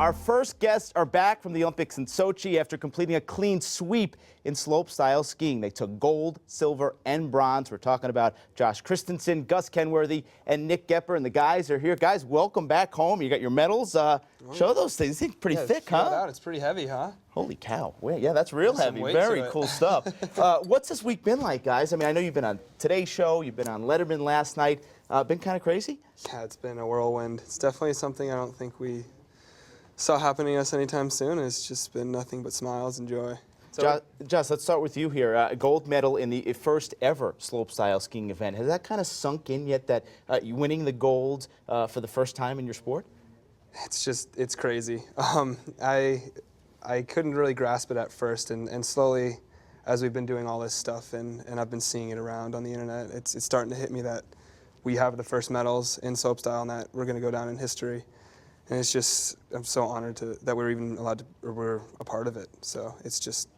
Our first guests are back from the Olympics in Sochi after completing a clean sweep in slopestyle skiing. They took gold, silver, and bronze. We're talking about Joss Christensen, Gus Kenworthy, and Nick Goepper. And the guys are here. Guys, welcome back home. You got your medals. Show those things. These things pretty thick, huh? Out. It's pretty heavy, huh? Holy cow. Yeah, that's real heavy. Very cool stuff. What's this week been like, guys? I mean, I know you've been on Today's Show. You've been on Letterman last night. Been kind of crazy? Yeah, it's been a whirlwind. It's definitely something I don't think we saw happening to us anytime soon. It's just been nothing but smiles and joy. Joss, let's start with you here. A gold medal in the first ever slopestyle skiing event. Has that kind of sunk in yet, that you winning the gold for the first time in your sport? It's crazy. I couldn't really grasp it at first, and slowly, as we've been doing all this stuff and I've been seeing it around on the internet, it's starting to hit me that we have the first medals in slopestyle and that we're going to go down in history. And it's just, I'm so honored that we're even allowed to, or we're a part of it. So it's just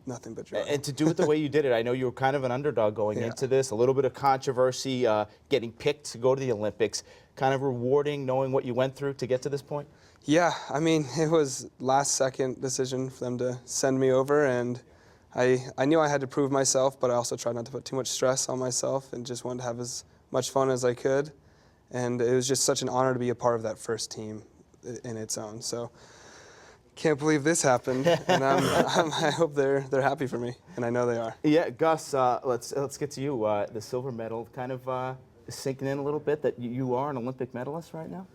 nothing but joy. And to do it the way you did it, I know you were kind of an underdog going into this, a little bit of controversy, getting picked to go to the Olympics, kind of rewarding knowing what you went through to get to this point? Yeah, I mean, it was last second decision for them to send me over, and I knew I had to prove myself, but I also tried not to put too much stress on myself and just wanted to have as much fun as I could. And it was just such an honor to be a part of that first team in its own. So can't believe this happened, and I hope they're happy for me, and I know they are. Yeah, Gus, let's get to you. The silver medal kind of sinking in a little bit that you are an Olympic medalist right now?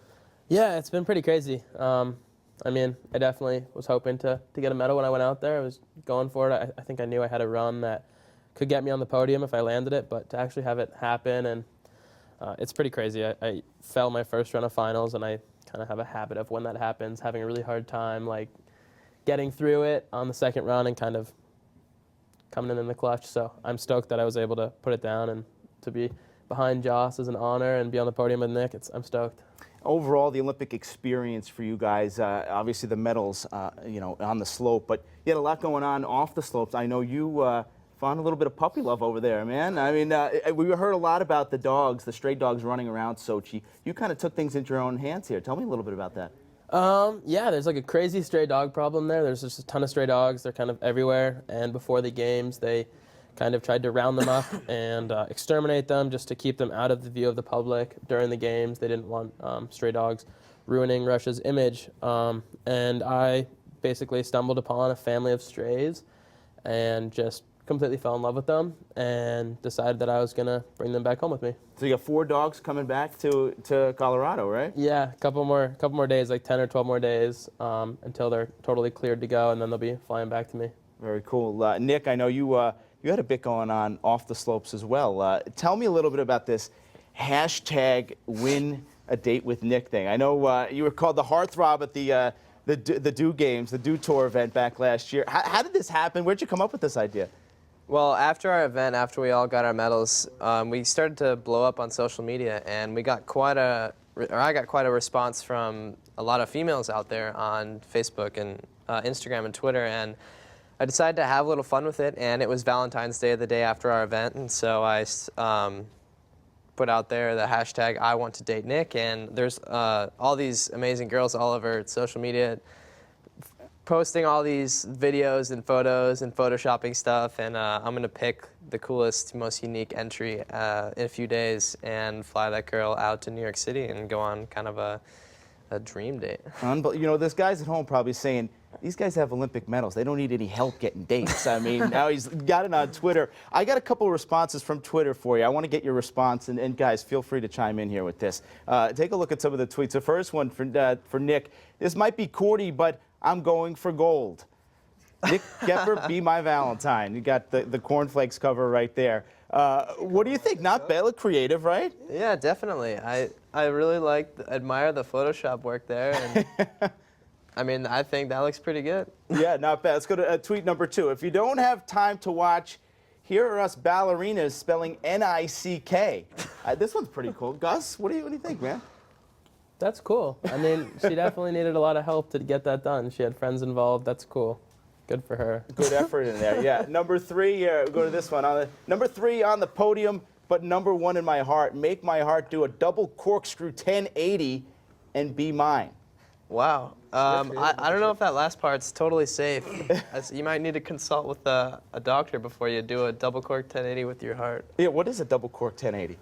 Yeah, it's been pretty crazy. I mean, I definitely was hoping to get a medal when I went out there. I was going for it. I think I knew I had a run that could get me on the podium if I landed it, but to actually have it happen, and it's pretty crazy. I fell my first run of finals, and I kind of have a habit of when that happens, having a really hard time, like getting through it on the second run and kind of coming in the clutch. So I'm stoked that I was able to put it down, and to be behind Joss is an honor, and be on the podium with Nick, I'm stoked. Overall, the Olympic experience for you guys, obviously the medals, you know, on the slope, but you had a lot going on off the slopes. I know you found a little bit of puppy love over there, man. I mean, we heard a lot about the dogs, the stray dogs running around Sochi. You kind of took things into your own hands here. Tell me a little bit about that. Yeah, there's like a crazy stray dog problem there. There's just a ton of stray dogs. They're kind of everywhere. And before the games, they kind of tried to round them up and exterminate them just to keep them out of the view of the public during the games. They didn't want stray dogs ruining Russia's image. And I basically stumbled upon a family of strays and just completely fell in love with them and decided that I was going to bring them back home with me. So you got 4 dogs coming back to Colorado, right? Yeah, a couple more days, like 10 or 12 more days until they're totally cleared to go, and then they'll be flying back to me. Very cool. Nick, I know you had a bit going on off the slopes as well. Tell me a little bit about this hashtag win a date with Nick thing. I know you were called the heartthrob at the Do Games, the Do Tour event back last year. How did this happen? Where'd you come up with this idea? Well, after our event, after we all got our medals, we started to blow up on social media, and I got quite a response from a lot of females out there on Facebook and Instagram and Twitter, and I decided to have a little fun with it. And it was Valentine's Day, the day after our event, and so I put out there the hashtag I want to date Nick, and there's all these amazing girls all over social media posting all these videos and photos and photoshopping stuff, and I'm going to pick the coolest, most unique entry in a few days and fly that girl out to New York City and go on kind of a dream date. You know, there's guys at home probably saying, these guys have Olympic medals. They don't need any help getting dates. I mean, now he's got it on Twitter. I got a couple of responses from Twitter for you. I want to get your response, and guys, feel free to chime in here with this. Take a look at some of the tweets. The first one for Nick. This might be corny, but I'm going for gold. Nick Goepper, be my Valentine. You got the cornflakes cover right there. What do you think? Not bad, look creative, right? Yeah, definitely. I really admire the Photoshop work there, and I mean, I think that looks pretty good. Yeah, not bad. Let's go to tweet number 2. If you don't have time to watch, here are us ballerinas spelling N-I-C-K. This one's pretty cool. Gus, what do you think, man? That's cool. I mean, she definitely needed a lot of help to get that done. She had friends involved. That's cool. Good for her. Good effort in there, yeah. Number 3, go to this one. Number 3 on the podium, but number 1 in my heart. Make my heart do a double corkscrew 1080 and be mine. Wow. I don't know if that last part's totally safe. You might need to consult with a doctor before you do a double cork 1080 with your heart. Yeah, what is a double cork 1080?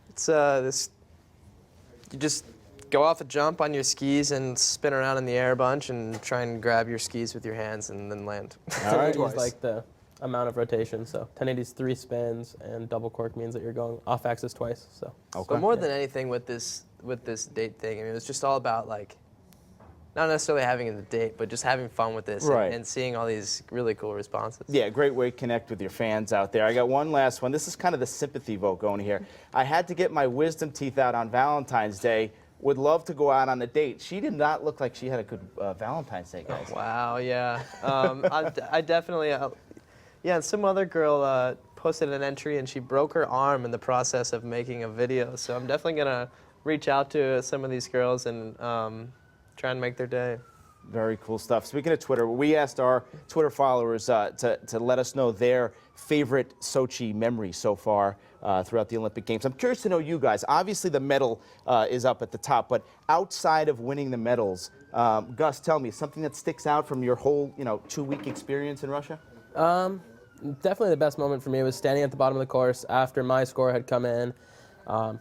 It's you just go off a jump on your skis and spin around in the air a bunch and try and grab your skis with your hands and then land. All right. 1080 is like the amount of rotation. So 1080 is 3 spins, and double cork means that you're going off axis twice. So. Okay. But more than anything with this date thing, I mean, it was just all about like, not necessarily having a date, but just having fun with this Right. and seeing all these really cool responses. Yeah, great way to connect with your fans out there. I got one last one. This is kind of the sympathy vote going here. I had to get my wisdom teeth out on Valentine's Day. Would love to go out on a date. She did not look like she had a good Valentine's Day, guys. Wow, yeah. I definitely, yeah, and some other girl posted an entry and she broke her arm in the process of making a video. So I'm definitely going to reach out to some of these girls and try and make their day. Very cool stuff. Speaking of Twitter, we asked our Twitter followers to let us know their favorite Sochi memory so far throughout the Olympic Games. I'm curious to know you guys. Obviously, the medal is up at the top, but outside of winning the medals, Gus, tell me something that sticks out from your whole 2-week experience in Russia. Definitely the best moment for me was standing at the bottom of the course after my score had come in.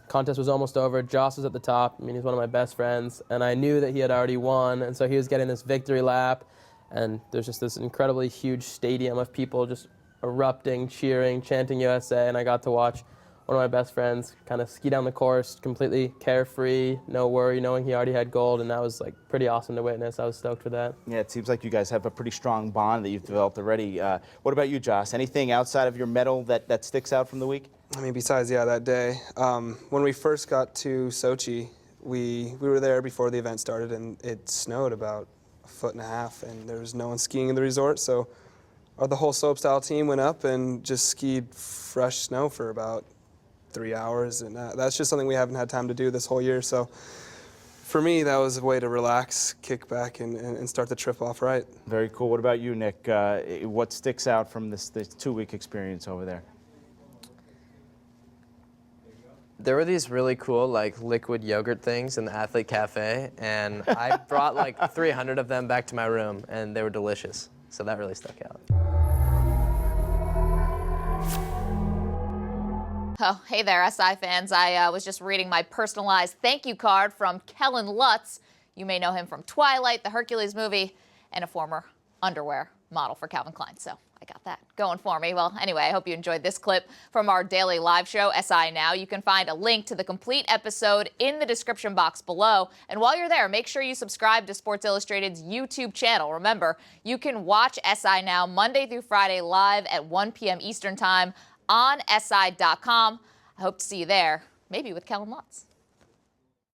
Contest was almost over. Joss was at the top. I mean, he's one of my best friends, and I knew that he had already won, and so he was getting this victory lap, and there's just this incredibly huge stadium of people just erupting, cheering, chanting USA, and I got to watch one of my best friends kind of ski down the course, completely carefree, no worry, knowing he already had gold, and that was like pretty awesome to witness. I was stoked for that. Yeah, it seems like you guys have a pretty strong bond that you've developed already. What about you, Joss? Anything outside of your medal that sticks out from the week? I mean, besides, yeah, that day, when we first got to Sochi, we were there before the event started, and it snowed about 1.5 feet, and there was no one skiing in the resort, so the whole slopestyle team went up and just skied fresh snow for about 3 hours, and that's just something we haven't had time to do this whole year, so for me, that was a way to relax, kick back, and start the trip off right. Very cool. What about you, Nick? What sticks out from this 2-week experience over there? There were these really cool like liquid yogurt things in the Athlete Cafe, and I brought like 300 of them back to my room, and they were delicious. So that really stuck out. Oh, hey there, SI fans. I was just reading my personalized thank you card from Kellen Lutz. You may know him from Twilight, the Hercules movie, and a former underwear model for Calvin Klein. So I got that going for me. Well, anyway, I hope you enjoyed this clip from our daily live show, SI Now. You can find a link to the complete episode in the description box below. And while you're there, make sure you subscribe to Sports Illustrated's YouTube channel. Remember, you can watch SI Now Monday through Friday live at 1 p.m. Eastern Time on SI.com. I hope to see you there, maybe with Kellen Lutz.